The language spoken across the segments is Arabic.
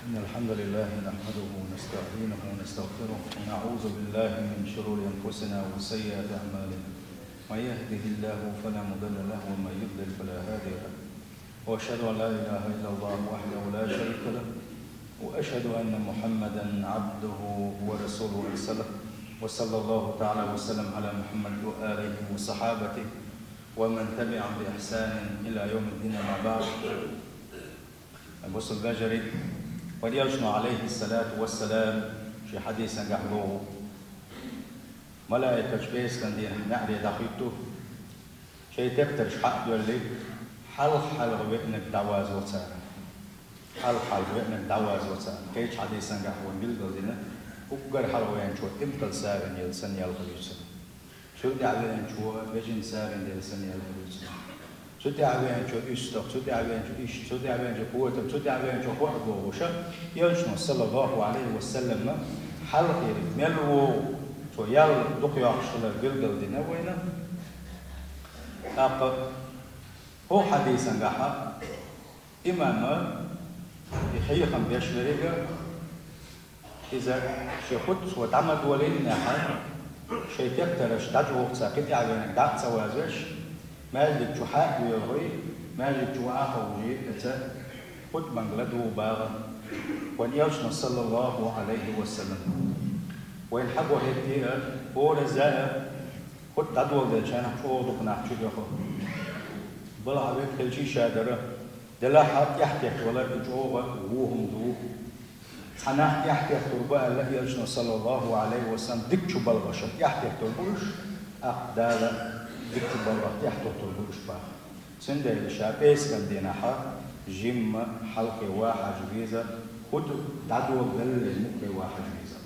إن الحمد لله نحمده ونستعينه ونستغفره ونعوذ بالله من شرور أنفسنا وسيئات أعمالنا. من يهده الله فلا مضل له ومن يضلل فلا هادي له. وأشهد أن لا إله إلا الله وحده لا شريك له وأشهد أن محمدا عبده ورسوله أرسله وصلى الله تعالى وسلم على محمد وآله وصحابته ومن تبعهم بإحسان إلى يوم الدين. مع بعض أبو البجري وليجمع عليه الصلاة والسلام في حديث نجحبوه ملائكة شبيس كان دين نعري دقيقته شيء تكترش حق يولي حل غوئنك دعواز وطان حل غوئنك دعواز وطان كيش حديث نجحبوه بيلقل دينا وقر حلوين شو امتل سارن يلسن يلغيوسن شو دعوين شو بجن سارن يلسن يلغيوسن شو دعوين شو إشتق شو دعوين شو إيش شو دعوين شو قوة شو دعوين شو قوة وشة يلشنا صلى الله عليه وسلم حلق يرملو شو يل دقيا شغل الجلجل دينا وينا أق هو حديثا جحا إمام يخيخم بيشمريجا إذا شخوت وتعمد ولين نحا شيء تكترش تجوق ساكت يعني دعت سوازش ما يجب شو حق ويغوي ما يجب شو عاقوي إتا خد بنغلده باغا ونيوشنا صلى الله عليه وسلم وين حقوا هدية هو رزاء خد تدول ده شانا شو دقنا شو يخو بلا عبيد كل شي شادرة دلا حق يحكي ولا يجوغ وهم ذو حنا يحكي تربا الله يوشنا صلى الله عليه وسلم دك شو بلغشت يحكي تربوش أقدالا دكتور بالله يحتوي تربوش باه سندي الشابيس كان ديناها جيم حلقة واحد جويزة خد دعوة بل المقبل واحد جويزة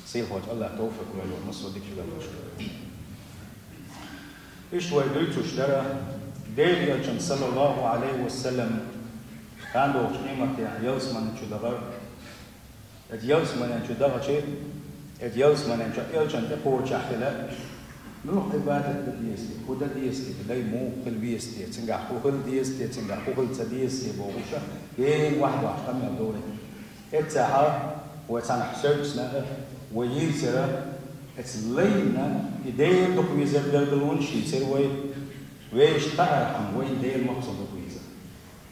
سيل هوج الله توفق ولو نصو ديك شو بالوش إيش ويدويتو اشترى ديل يلجن صلى الله عليه وسلم كان دوش نيمة يلس من شو دغر يلس من شو دغر شيء يلس من شو يلجن تقول شحلا نروح عبادة ديستي، خدا ديستي، لا مو كل ديستي، تنجح كل ديستي، تنجح كل تديستي بوشة، ين واحد كم يدوري، اتساعة وتسانح سرسنا ويسرا، اتسلينا يدير دكويزر بالبلون شيء سروي ويش تعرفهم وين دير مقصود دكويزر،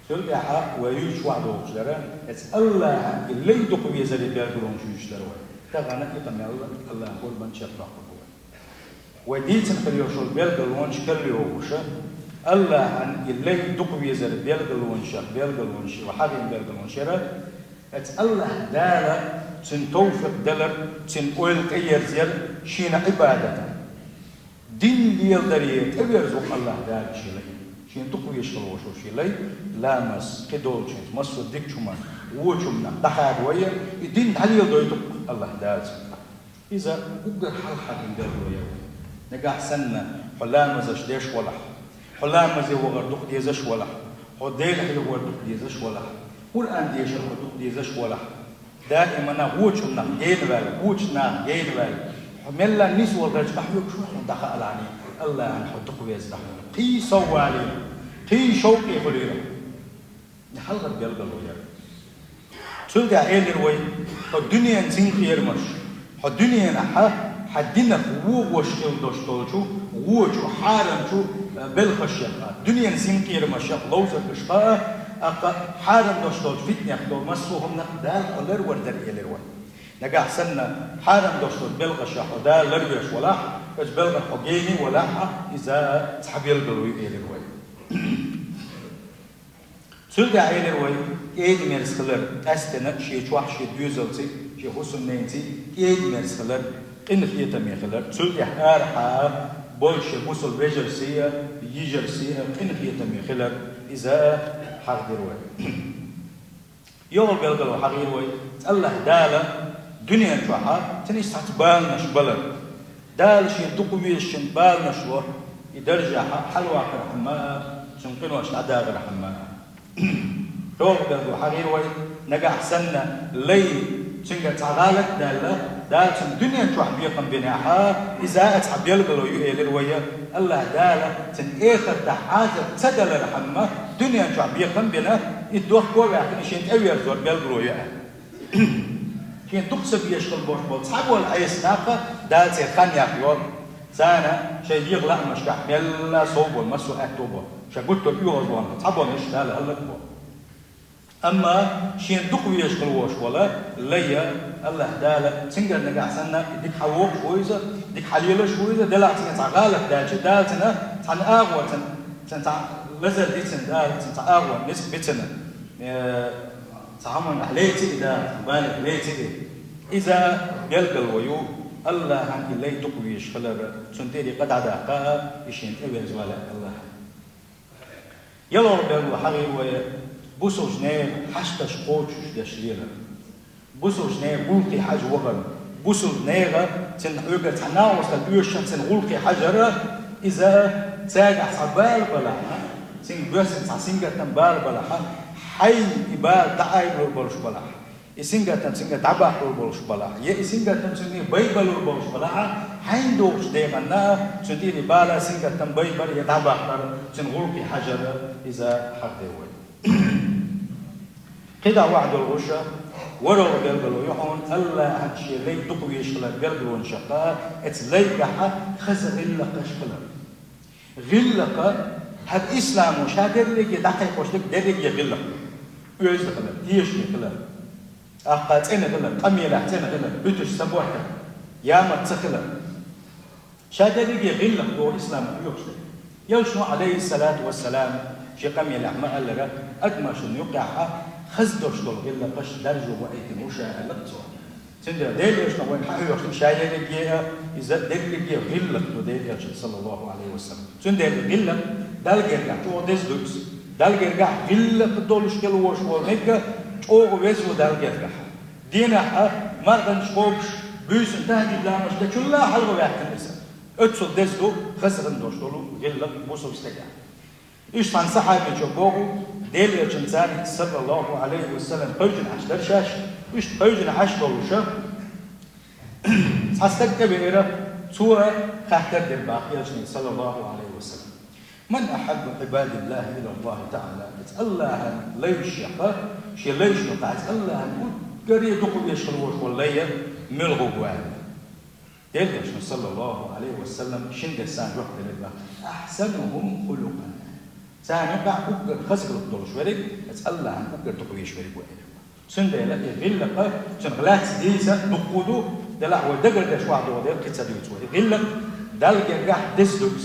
شو حق ويش واحد وشلرا، اتسأله اللي دكويزر بالبلون شيء يشتروه، تغنى يقمع الله يقول من شرطه. وديتن خليوشول بيلغلونش كليوشة الله عن اللي دقويزر بيلغلونش وحابين بيلغلونشرا ات الله دالا تن توفق دلر تن قول تيرزير شين عبادة دين ديال دريت ابيرزق الله دال شيلي شين دقويش خلوشو شيلي لامس كدولشنت مصر ديك شما ووشمنا دخاد ويا الدين عليه دويتق الله دال إذا أقدر حلحة من دال ويا نجح سنة حلام زش ديش ولا حلام زي وغر دق ديزش ولا حديل حلو وغر دق ديزش ولا قرآن ديش دق ديزش ولا دائما ووشنا جين وال ووشنا جين وال حملا الناس والرج بحيوك شو دخل عليه الله عن حدق ويزدح قي سوالي قي شوقي خلينا نحلق بيلقلو يا تلقى عيل الوي الدنيا نسين خير مش الدنيا نحا حدنا ووشتل دوشتولشو ووشو حارم شو بالخشيقة دنيا نسين قير مشيق لوزر بشقاء أقا حارم دوشتولش فتنة خدول مسوهم نقدال قلر وردر إليروي نقا حسنا حارم دوشتول بالخشيق ودال لربيش ولاح بس بلغ حقيني ولاحة إذا تحبيل قلوي إليروي سلقا إليروي إيدي مرسخلر أستنا شي چوح شي دوزلتي شي حسن نينتي إيدي مرسخلر إن في تميخلر سلطة حارحة بولش مسل بيجرسية يجرسية إن في تميخلر إذا حقدروه يوم بيلقلو حقيروه الله دالا دنيا نشوحها تنيش تحتبال نشبلر دال شي دقويش شنبال نشوه يدرجع حلوة رحماء شنقنوش عداغ رحماء يوم بيلقلو حقيروه نقع سنة لي شنقا تعغالك دالا دالت الدنيا نشوح بيقم بناحا إذا أتحب يلقلو يؤيل الويا الله دالا تن إيخر تحاجة تدل رحمة دنيا نشوح بيقم بنا يدوخ قوة عقل شين أوير زور بيلقلو يؤيل كين تقصب يشغل بوش بول صعب والعيس ناقة دالتي خانيا فيور سانا شيء يغلق مشكح يلا صوبول مسو أكتوبول شقلت اليوغ زوان صعب ونش دالة هلك بول أما شين دقوي يشغل وش ولا ليا الله دالة تنقل نقع سنة ديك حووك شويزة ديك حليلة شويزة دلع تنقع دالتي دالتنا تن أغوى تن لزل دي تن دال تن أغوى نسب بيتنا تعامل عليتي إذا بالك ليتي إذا يلقى ويو الله عن اللي دقوي يشغل تنتيري قد عداقا يشين تبين زوالا الله يلا ربنا وحغي بوسو جنيه حشتش قوتش دشليلا بوسو جنيه بولقي حاج وغل بوسو جنيه تنحوغا تناوص البيوشن تنغلقي حجرة إذا تاجع صبال بلاحا تنبوسن تنسنجا تنبال بلاحا حي إبال دعايب للبولش بلاحا إسنجا تنسنجا دعباح للبولش بلاحا يا إسنجا تنسنجا بيبال للبولش بلاحا حين دوش ديمنا تنتيري بالا سنجا تنبيبال يدعباح تنغلقي حجرة إذا حقدوي كده وعد الغشة ورو بيلقلو يحون الله هنشي لي دقوي يشغل بيلقلو انشقاء اتلي قحا خز غلق شغل غلق هاد إسلام وش هادر لك يدحي قوشلك ديرك يغلق يوزد غلق يشغل غلق أقاتين غلق قميلة تين غلق بيتش سبوحك يامت تخلق شادر لك يغلق دو إسلام يوشلك يوشنو عليه الصلاة والسلام شي قميلة ما قال لك أدمش يقعها خزدوش دول غلا قش درجو وعيت موشا لقصو تندر ديليش نوين حيوش مشايا لجيها إذا ديلي غلا ديليش صلى الله عليه وسلم تندر غلا دالجرجع تو ديزدوكس دالجرجع غلا دولش كلوش ورنيكا تو ويزو دالجرجع دينا مردن شوبش بيس تهدي بلامش ده كلها حلقة واحد النساء اتسو ديزدو خسرن دوش دولو غلا بوسو استجع إيش عن صحابي جبوه ديلي جنزاني صلى الله عليه وسلم بوجن عشتر شاش إيش بوجن عشتر وشا حستك بيرة سوى خاطر الباقي صلى الله عليه وسلم من أحب عباد الله إلى الله تعالى الله ليش يقى شيء ليش نقع الله قريب دقوا يشغلوش والليل ملغوا بوعد ديلي صلى الله عليه وسلم شند السان وقت لله أحسنهم خلقا سان يقع كوكر خسر الطول شوارك الله عن كوكر تقوي شوارك وإله سندلا غلق سنغلات ديسا نقودو دلع ودقر داش واحد ودير كتسا ديوت شوارك غلق دالجر قاح ديسدوكس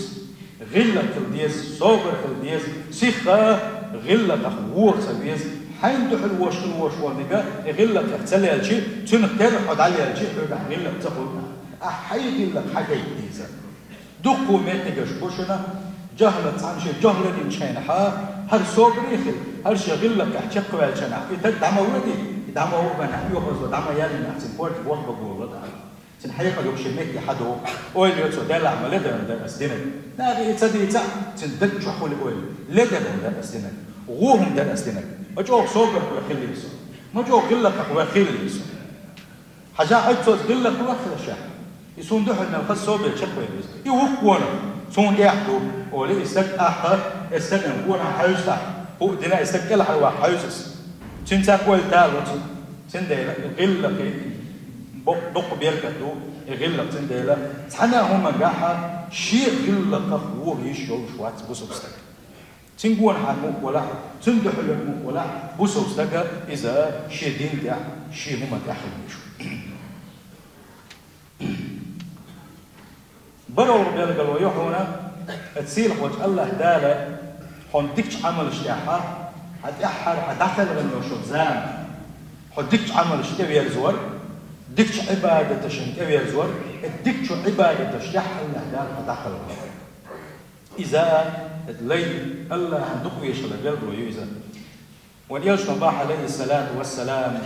غلق الديس صوبر الديس سيخا غلق أخوور سبيس حين تحل وش ونقا غلق اختلي الشيء تنختار حد علي الشيء غلق تقول أحيي غلق حاجة ديسا دقو ميتنجش بوشنا جهلت عن شيء جهلة إنشانها هر صبري خل هر شيء غلق أحشق والشنا إذا دعما ودي دعما هو بنا يوخذ دعما يالي نحسن فورت وقت بقول ده سن حقيقة يوكش ميك حدو أول يوتو ده لا عمل ده أسدنا لا غير تصدق تع سن دك شو حول أول لا ده أسدنا وهم ده أسدنا ما جو صبر وخل يسون ما جو غلق وخل يسون حاجة أجسد غلق وخل شاء يسون ده حنا الخص صبر شقوي بس يوقونا سون يحدو ولا استك آخر استك نقول حيوسا هو دنا استك كل حوا حيوسس تنسى كل تالوت تندلا غلق دق بيركدو غلق تندلا حنا هم جاها شيء غلق هو يشيل شوات بوسوستك تنقول حنو ولا تندحل ولا بوسوستك إذا شيء دين ده شيء هم داخل يشو برو ربنا قالوا يحونا تسيل وجه الله داله حندكش عمل اشتياحها هتأحر هدخل من يوشوزان حندكش عمل اشتياح زور دكش عبادة شنكوير زور دكش عبادة اشتياح الله داله هدخل إذا لي الله هندقوا يشغل قلب ويوزا وليش نباح عليه الصلاة والسلام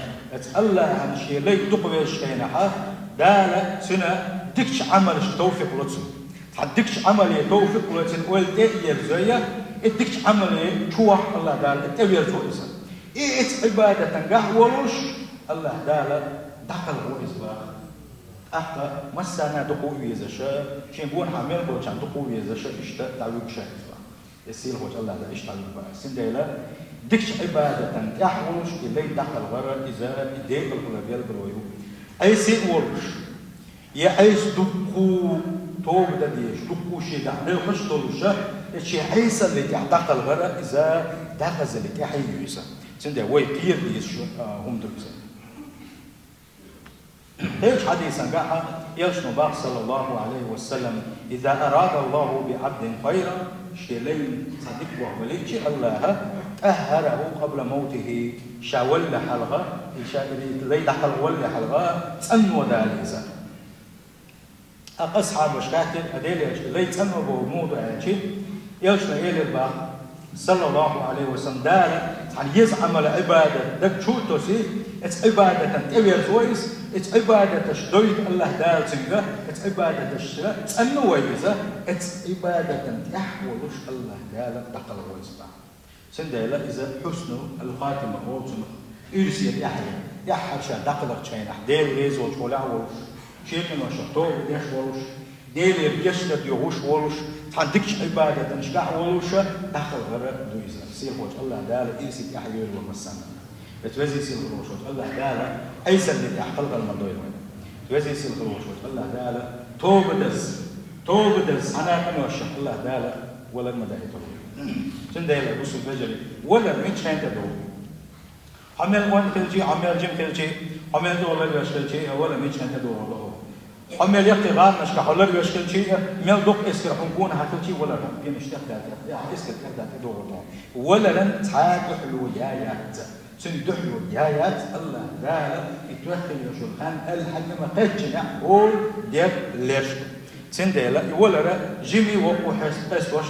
الله هنشي لي دقوا يشغينها داله سنة دكش عمل توفيق لطسن حدكش عمل توفيق لطسن والتأيير زوية الدكش عمل شوح الله دال التأيير زوية إيه عبادة تنقح ولوش الله دال دخل هو إزباق أحقا مسانا دقوه يزشا شنقون حامل بوشان دقوه يزشا إشتا تعويق شا إزباق يسير هو الله دا إشتا تعويق بقى سنديلا دكش عبادة يحولش إلي دخل غرا إذا إديك الغلبية الغلويو أي سي ورش يا أيس دكو توب دديش دكو شيء ده خش طولشة الشيء حيس اللي دخل غرا إذا دخل اللي تحييسا سنده وي كير ديش هم درسا هيك حديثا قاعد يشنو باق صلى الله عليه وسلم إذا أراد الله بعبد خيرا شيلين صديق ووليش الله أهره قبل موته شاول حلقة لي دخل ول حلقة تنو ذاليزا أصحاب وشكاتل أديل لي تنو بموضوع شيء يشنو إلى الباق صلى الله عليه وسلم دار عن يزعم العبادة دك شو توسي اتس عبادة تبير زويس اتس عبادة شدويت الله دار سنجا اتس عبادة شرا تنو ويزا اتس عبادة يحولش الله دار دقل ويزا سندلا إذا حسن الخاتمة وصل إرسيت يحيى شا دقلك شين ديل ريزول شولا ولش شيخ ما شطور ديش ولش ديل بيشتد يغوش ولش تحدكش عبادة نشكح ولش دخل غير دويزا سير وجه الله دار إرسيت يحيى ومسنا بتوزي سير وجه الله دار أيس اللي تحقل المدوي توزي سير وجه الله دار توب دز أنا كم وشح الله دار ولا مدايته سندلا بوسو بجري ولا مين شان تدو عمل وان كل شيء عمل جيم كل شيء عمل دولار يوش كل شيء ولا مين شان تدو والله عمل يقطع غار نشك حلر يوش كل شيء ميل دوق إسكر حنكون هكل شيء ولا رم بين اشتاق ذات إسكر كذا تدو والله ولا لن تعاد حلويات سندحلو يايات الله لا يتوكل يشول خان الحل ما قدنا أول دير ليش سندلا ولا جيمي وقوحس بس وش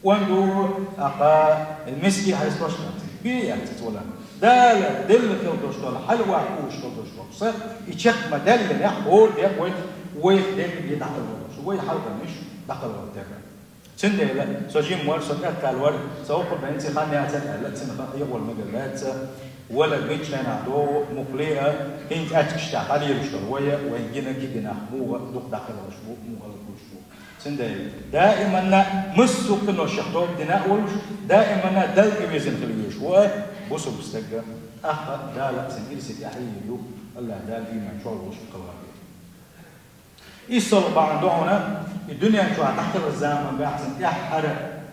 وندو أقا المسكي هاي سباشلات بيأتي ولا دال دل كل دوشتول حلوة كوش كل دوشتول صار يشك ما دل يحول يقوي ويدل يدخل الوش ويحلق مش دخل الوش سندلا سجيم ور سكت كالور سوق بنتي خاني أتى لا سنخ يقول مجلات ولا بيتش أنا دو مقلية إنت أتكشت عليه يشتغل وين جينا كينا مو دق دخل الوش مو غلط وش سندل دائما مسوق الشخطوب دنا أولش دائما دلك بيزن خليش وبوسو بستجا أخ دال سنير ستحيي يو الله دال فيما شو وش قلبي يصل بعضنا الدنيا شو تحت الزمان بيحسن يحر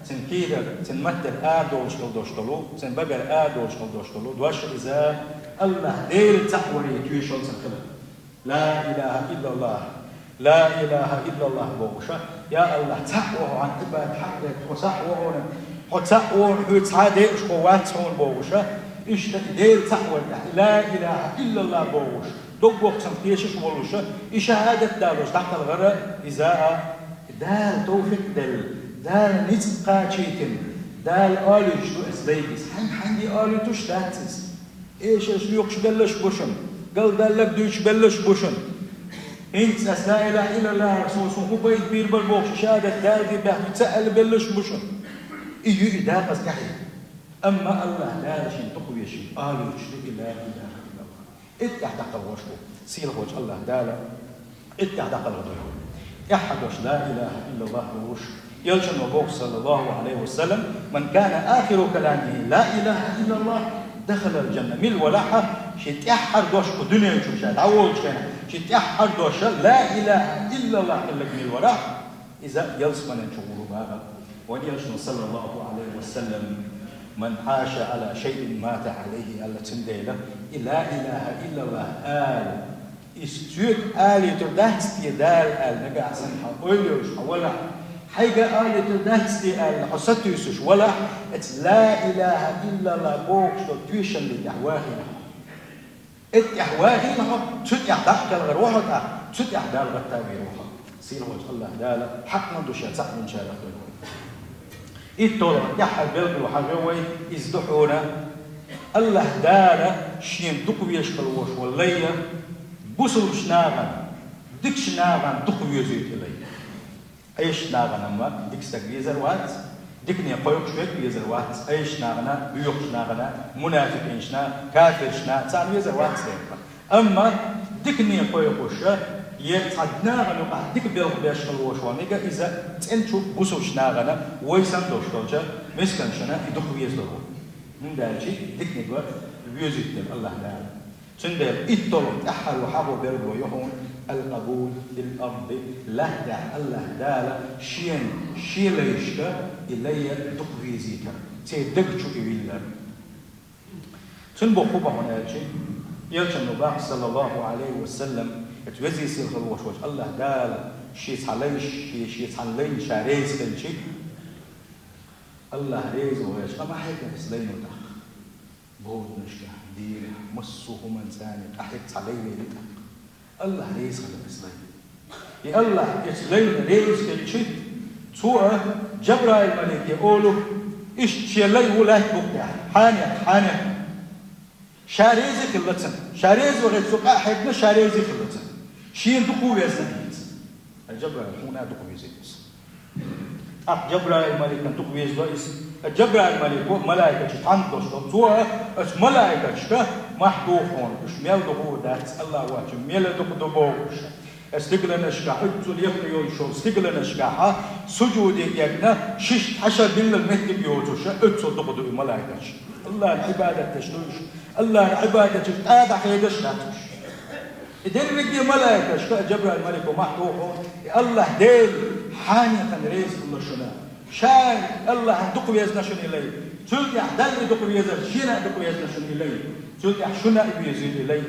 سنكير سنمتر آدوش كل سنبقر آدوش كل دوش إذا الله دير تحوري تويشل سنخل لا إله إلا الله لا إله إلا الله بوشة يا الله تحوه عن إباد حقك وتحوه وتحوه وتعادش قواتهم بوشة إيش دير تحوه لا إله إلا الله بوش دوبوك سنتيشش بوشة إشهادة دالوش تحت الغراء إذا دال توفيق دال نتقا شيتن دال آلوش تو إسبيبس حندي آلو تشتاتس إيش يوكش بلش بوشن قال دالك دوش بلش بوشن إنت لا إله إلا الله رسول الله بيت بير بالبوش شهادة دالدي به تسأل بلش بوشن إيجي إداقس كحي أما الله لا شيء تقوي شيء آلو تشتري لا إله إلا الله اتعتقل وشبه سير وجه الله دالا اتعتقل وجهه يحدث لا إله إلا الله وش يلجن وبوك صلى الله عليه وسلم من كان آخر كلامه لا إله إلا الله دخل الجنة من الولاحة شيء تحر دوش الدنيا شو شاد عوض شيء تحر دوش لا إله إلا الله إلا من الولاحة إذا يلزم أن نشوفه بهذا ويلجن صلى الله عليه وسلم من عاش على شيء مات عليه ألا تنديله لا إله إلا الله آل استيق آل تردهستي دال آل نقع سنحا أوليوش ولا حاجة آل تردهستي آل حسدت يسوش ولا لا إله إلا الله بوكش تيشن لتحواهنا التحواهنا تتح دحك الغروحة تتح دال غتابي روحة سير وجه الله دال حق ندوشة صح من شارع إتولى يحل بلد وحجوي إزدحونا الله دار شين دقوا يشكل وش والليا بوسل شناغن دك شناغن دقوا يزيد إلي أيش ناغن أما دك استجيزر وات دكني قيوك شوية بيزر وات أيش ناغنا بيوك شناغنا منافقين شنا كافر شنا تعال يزر وات أما دكني قيوك وش يتعدنا غنو قاعد ديك بيل بيشكل وشوانيجا إذا تنشوف بوسو شناغنا ويسان دوش دوجا مسكن شنا يدخل يزدرو من دالشي ديك نقول بيوزيت الله دال سندل إتطلب أحد وحاجة بيرد ويهون القبول للأرض لا دع الله دال شين ليشك إلي دقي زيكا سيدك شو يبيلا سنبو خوبا هنا شيء يلشن نباح صلى الله عليه وسلم يتوزي سير خلوش وش الله دال شيء عليش شيء علين شاريز كل شيء الله ريز ويش أما حيك نسلين وتح بود نشكح دير مصه من ثاني أحيك عليه لتح الله ريز خلق نسلين يا الله يسلين ريز كل شيء سوى جبرائيل الملك يقوله إيش شيء لا يقول له بقى حانيا شاريزي خلتن شاريز وغير سوق أحدنا شاريزي خلتن شين دقوا يزنيت الجبرائيل هنا دقوا يزيد جبرائيل الملك أن دقوا يزيد الجبرائيل الملك ملائكة تانتوش سوى ملائكة شتا محدوثون إيش ميل دقوا دات الله واجب ميل دقوا دبوش استقلنا شكاحة توليفنا يوشو استقلنا شكاحة سجود يجنا شش حشا بالله المهدي بيوتوش اتسو دقدو الملائكة الله العبادة تشتوش الله العبادة تشتوش هذا حيدش ناتوش إذن رجي ملائكة شكا جبرائيل الملك ومحدوحون الله ديل حاني خنريز الله شنا شان الله دقو يزنا شن إلي تلقي أحدال دقو يزنا شنا دقو يزنا شن إلي تلقي شنا يزيد إلي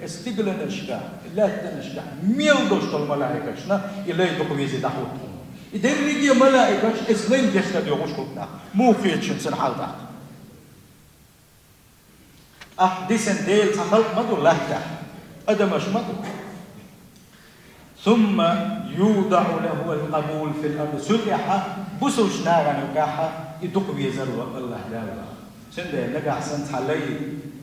استقلنا شكاحة لا تنشكح ميل دوشت الملائكة شنا إلي دقو يزيد أحوتهم إذن رجي ملائكة إسلام جسد يوغوش كلنا مو فيتشن سنحالتا ديسن ديل تخلق مدو لهتا أدمش مدو ثم يوضع له القبول في الأرض سلحة بسوش ناغا نقاحة يدقو يزروا الله دالا سنده نقاح سنت حالي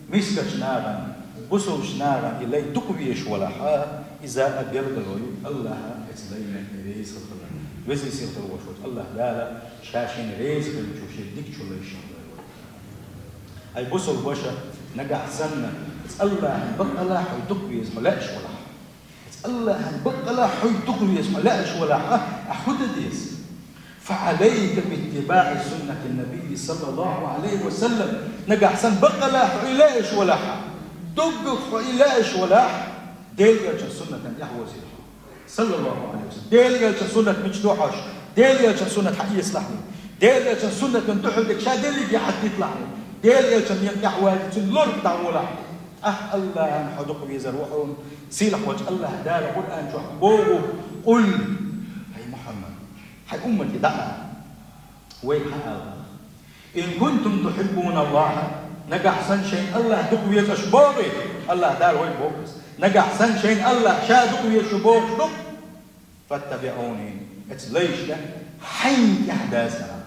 مسكش ناغا بسوش ناغا إلي دقو يشولحا إذا أبيرد الويو الله إتلينا ريس الخلق وزي سيرت الوشوش الله دالا شاشين ريس بالجوشي ديك شوليش أي بسو البشر نقاح سنة الله بقى لا حيدق يسمى لا ولا الله بقى لا حيدق يسمى لا ولا أحد ديس فعليك باتباع سنة النبي صلى الله عليه وسلم نقاح سن بقى لا حيلاش ولا دق حيلاش ولا ديل يلش سنة يحوزي صلى الله عليه وسلم ديل يلش سنة مجدوحش ديل يلش سنة حقيقي يصلحني ديل يلش سنة من تحدك شا ديل اللي حد يطلعني ديل يلش يحوزي تلور دعولا الله حدق بيزروحون سيلح وجه الله دار القرآن شو بوه قل هاي محمد هاي أمتي دعنا وين حال إن كنتم تحبون الله نجح سن شيء الله دق بيزشبوغي الله دار وين بوكس نجح سن شيء الله شا دق بيزشبوغ دق فاتبعوني اتليش ده حين يحدثنا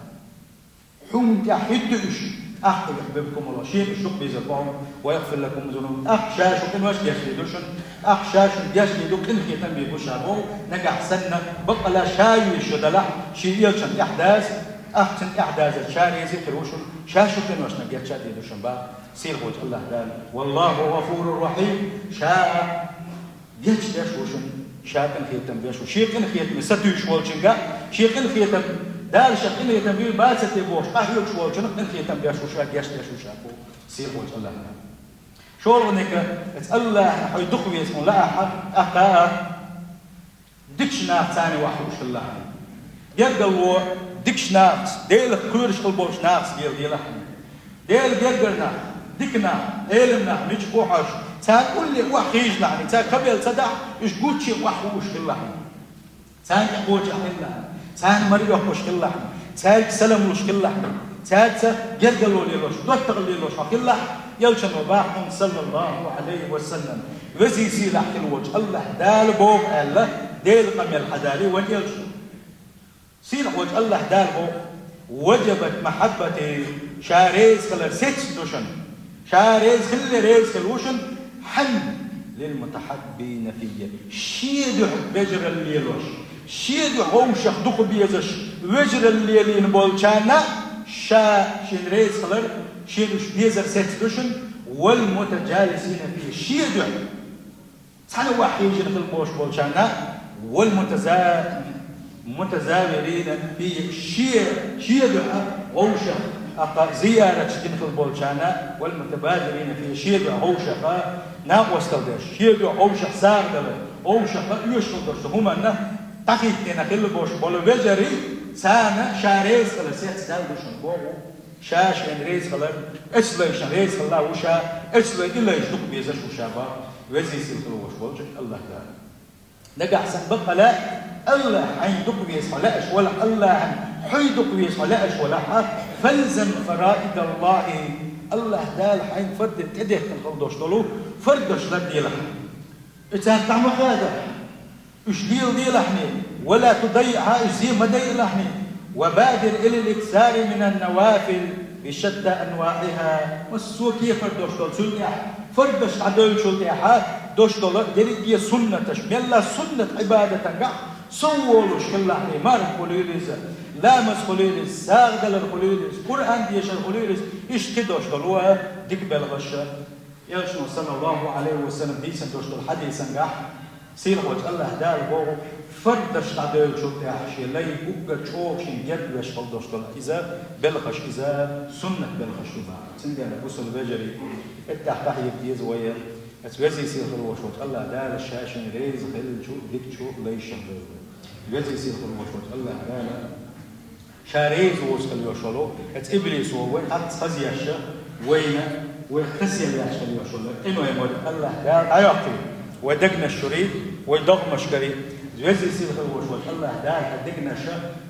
حين يحدث أحب يحببكم الله شيء الشق بيزبعون ويغفر لكم ذنوب أخشاش وكن واش يسجدوشن أخشاش يسجدوا كن كتن بيبوشابو نجح سنة بقى لا شاي يشدلا شيء يلشن إحداث أحسن إحداث الشارع يذكروشن شاشو كن واش نجح شاد يدوشن با سير وجه الله دال والله غفور رحيم شاء يجدشوشن شاء كن كتن بيشو شيء كن كتن ستوش والشنجا شيء كن كتن دال شقين يتنبيل باسة يبوش أهيوك شوال جنق نخي يتنبيل شوشاك يشتيا شوشاكو سير وجه الله شوال غنيك الله حي دقوي اسمه لا أحد أحقا دكش ناف تاني وحوش الله يقلوا دكش ناف ديل كورش قلبوش ناف ديل ديل يقل ناف دك ناف إيلم ناف نيش بوحش تان قول لي وحيج لعني تان قبل تدع إيش قوتشي وحوش الله تان يقوش الله تان مريض مشكلة لحم تان سلم مشكلة لحم تان جرجلوا ليلوش دوتر ليلوش حكلا يلشن وباحهم صلى الله عليه وسلم وزيزي لحك الوجه الله دال بوغ الله ديل قمي الحداري وين يلشن سيل وجه الله دال بوغ وجبت محبتي شاريز خلال سيتس دوشن شاريز خلال ريز خلوشن حن للمتحبين فيه شيد بجر الليلوش شيد هوشخ دق بيزش وجر الليلين بولشانا شا شين ريز خلر شين بيزر سيتدوشن والمتجالسين فيه شيد سنة واحد يجي في البوش بولشانا والمتزاورين فيه شيد هوشخ أقا زيارة شدين البولشانا والمتبادلين في شيء عوشة ناقوس تلدش شيء عوشة سار دل عوشة يشل درس هما نه تقيتنا كل بوش بولو بجري سانا شاريز خلا سيت سال دوشن بو شاش انريز خلا اسليش انريز خلا وشا اسلي إلا يشدق بيزش وشابا وزي سيلخل وش بولش الله تعالى نجح سنبقى لا الله عندك بيصلاش ولا الله حيدك بيصلاش ولا فلزم فرائض الله دال حين فرد تده تنخلدوش طلو فردش لدي لح إذا تعمل هذا إيش ديل لحني ولا تضيعها زي ما ديل لحني وبادر إلى الإكثار من النوافل بشتى أنواعها والسوكي فردش طل سنيح فردش عدل شلتها دوش طل دريجي سنة تشمل سنة عبادة تنجح سوولوش كلحني مارك خليلز لامس خليلز ساغدل الخليلز قرآن ديش الخليلز إيش كدوش طلوها ديك بالغشة يشنو صلى الله عليه وسلم ديسن دوش طل حديث نجح سير وجه الله دال بو فردش عدل شلتها شيء لا يبقى تشوف شيء جد وش دوش طل إذا بالغش إذا سنة بالغش تبع سندنا بوصل بجري التحتح يبديز ويا أتوزي سير الوشوت الله دال الشاشن ريز خل شو ديك شو ليش يوزي سير الوشوت الله دال شاريز وصل يوشلو إبليس وين حط خزيش وين وخسي ياشل يوشلو إنه يمر الله دال عياقي ودقنا الشريط ويضغم شكري يوزي سير الوشوت الله دال دقنا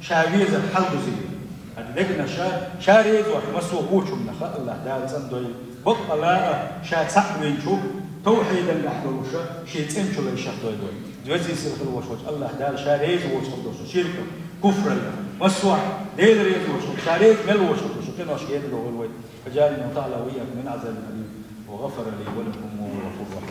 شاويز الحلق زي دقنا شاريز ومسو بوش من خ الله دال صندوق بق الله شات سحبين شو توحيدا لحدوشة شيء تنشل الشهد ويدوي جوزي سير الوشوش الله دال شاريز وشهدوش شرك كفر مسوع ديل ريز وشوش شاريز مل وشوش كنا شيء يدلو الوي فجعلنا تعالى وياك من عذاب الأليم وغفر لي ولكم وغفور